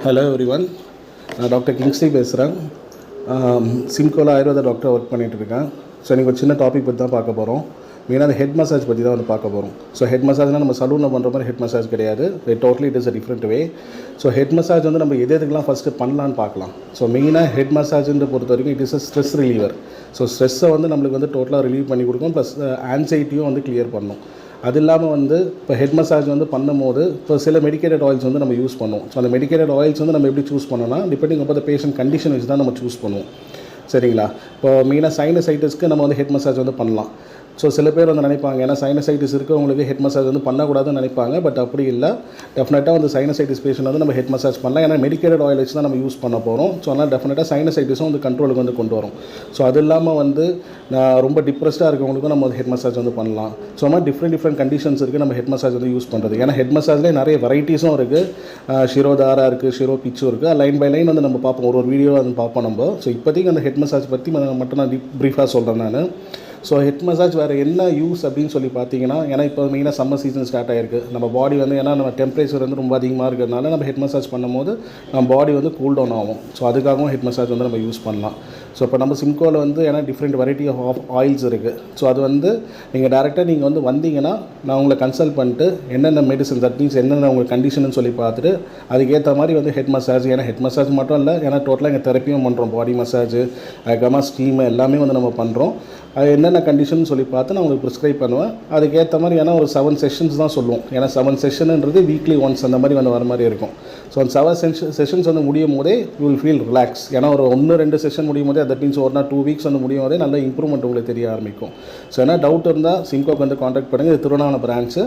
Hello everyone, நான் doctor Kingsley பேசுகிறேன். சிம்கோவில் ஆயுர்வேத doctor work பண்ணிகிட்ருக்கேன். ஸோ எனக்கு ஒரு சின்ன டாபிக் பற்றி தான் பார்க்க போகிறோம். மெயினாக அந்த ஹெட் மசாஜ் பற்றி தான் வந்து பார்க்க போகிறோம். ஸோ ஹெட் மசாஜ்னால் நம்ம சலூனில் பண்ணுற மாதிரி ஹெட் மசாஜ் கிடையாது. Totally it is a different way. So head massage வந்து நம்ம எதுக்கெல்லாம் ஃபஸ்ட்டு பண்ணலான்னு பார்க்கலாம். ஸோ மெயினாக ஹெட் மசாஜ்ன்ற பொறுத்த வரைக்கும் it is a stress reliever. So ஸ்ட்ரெஸ்ஸை வந்து நம்மளுக்கு வந்து டோட்டலாக ரிலீவ் பண்ணி கொடுக்கும், ப்ளஸ் ஆன்சைட்டியும் வந்து கிளியர் பண்ணும். அது இல்லாமல் வந்து இப்போ ஹெட் மசாஜ் வந்து பண்ணும்போது இப்போ சில மெடிக்கேட்டட் ஆயில்ஸ் வந்து நம்ம யூஸ் பண்ணுவோம். ஸோ அந்த மெடிக்கேட்டட் ஆயில்ஸ் வந்து நம்ம எப்படி சூஸ் பண்ணோம்னா டிபெண்டிங் அப்போ த பேஷண்ட் கண்டிஷன் வச்சு தான் நம்ம சூஸ் பண்ணுவோம். சரிங்களா? இப்போ மெயினாக சைனசைட்டிஸ்க்கு நம்ம வந்து ஹெட் மசாஜ் வந்து பண்ணலாம். ஸோ சில பேர் வந்து நினைப்பாங்க, ஏன்னா சைனசைட்டிஸ் இருக்கவங்களுக்கு ஹெட் மசாஜ் வந்து பண்ணக்கூடாதுன்னு நினைப்பாங்க. பட் அப்படி இல்லை, டெஃபினட்டாக வந்து சைனசைட்டிஸ் பேஷண்ட் வந்து நம்ம ஹெட் மசாஜ் பண்ணலாம். ஏன்னா மெடிக்கேட்டட் ஆயில் வச்சு தான் நம்ம யூஸ் பண்ண போகிறோம். ஸோ அதனால் டெஃபினட்டாக சைனசைட்டிஸும் வந்து கண்ட்ரோலுக்கு வந்து கொண்டு வரும். ஸோ அது இல்லாமல் வந்து நான் ரொம்ப டிப்ரெஸ்டாக இருக்கவங்களுக்கும் நம்ம வந்து ஹெட் மசாஜ் வந்து பண்ணலாம். ஸோ அது மாதிரி டிஃப்ரெண்ட் கண்டிஷன்ஸ் இருக்குது நம்ம ஹெட் மசாஜ் வந்து யூஸ் பண்ணுறது. ஏன்னா ஹெட் மசாஜ்லேயே நிறைய வெரைட்டிஸும் இருக்குது. ஷிரோதாரா இருக்குது, ஷிரோ பிச்சும் இருக்குது. லைன் பை லைன் வந்து நம்ம பார்ப்போம், ஒரு வீடியோ வந்து பார்ப்போம் நம்ம. ஸோ இப்போதைக்கு அந்த ஹெட் மசாஜ் பற்றி மட்டும் நான் ப்ரீஃபாக சொல்கிறேன் நான். ஸோ ஹெட் மசாஜ் வேறு என்ன யூஸ் அப்படின்னு சொல்லி பார்த்தீங்கன்னா, ஏன்னா இப்போ மெயினாக சம்மர் சீசன் ஸ்டார்ட் ஆகிருக்கு. நம்ம பாடி வந்து ஏன்னா நம்ம டெம்பரேச்சர் வந்து ரொம்ப அதிகமாக இருக்கிறதுனால நம்ம ஹெட் மசாஜ் பண்ணும்போது நம்ம பாடி வந்து கூல் டவுன் ஆகும். ஸோ அதுக்காகவும் ஹெட் மசாஜ் வந்து நம்ம யூஸ் பண்ணலாம். ஸோ இப்போ நம்ம சிம்கோவில் வந்து ஏன்னா டிஃப்ரெண்ட் வெரைட்டி ஆஃப் ஆயில்ஸ் இருக்குது. ஸோ அது வந்து நீங்கள் டேரெக்டாக நீங்கள் வந்து வந்தீங்கன்னா நான் உங்களை கன்சல்ட் பண்ணிட்டு என்னென்ன மெடிசன்ஸ் தட் மீன்ஸ் என்னென்ன உங்களுக்கு கண்டிஷன் சொல்லி பார்த்துட்டு அதுக்கேற்ற மாதிரி வந்து ஹெட் மசாஜ், ஏன்னா ஹெட் மசாஜ் மட்டும் இல்லை, ஏன்னா டோட்டலாக எங்கள் தெரப்பியும் பண்ணுறோம். பாடி மசாஜ், அதுக்கப்புறமா ஸ்டீம் எல்லாமே வந்து நம்ம பண்ணுறோம். அது என்னென்ன கண்டிஷன் சொல்லி பார்த்து நான் உங்களுக்கு ப்ரிஸ்கிரைப் பண்ணுவேன். அதுக்கேற்ற மாதிரி ஏன்னா ஒரு 7 செஷன்ஸ் தான் சொல்லுவோம். ஏன்னா 7 செஷன்ன்றது வீக்லி ஒன்ஸ் அந்த மாதிரி வந்து வர மாதிரி இருக்கும். ஸோ அந்த 7 செஷன்ஸ் வந்து முடியும் போதே யூ வில் ஃபீல் ரிலாக்ஸ். ஏன்னா ஒரு 1-2 செஷன் முடியும் போதே தட் மீன்ஸ் 1 or 2 வீக்ஸ் வந்து முடியும் போதே நல்ல இம்ப்ரூவ்மெண்ட் உங்களுக்கு தெரிய ஆரம்பிக்கும். ஸோ என்ன டவுட் இருந்தால் சிம்கோக்கு வந்து காண்டாக்ட் பண்ணுங்கள். இது திருவண்ணாமலை பிரான்ச்சு.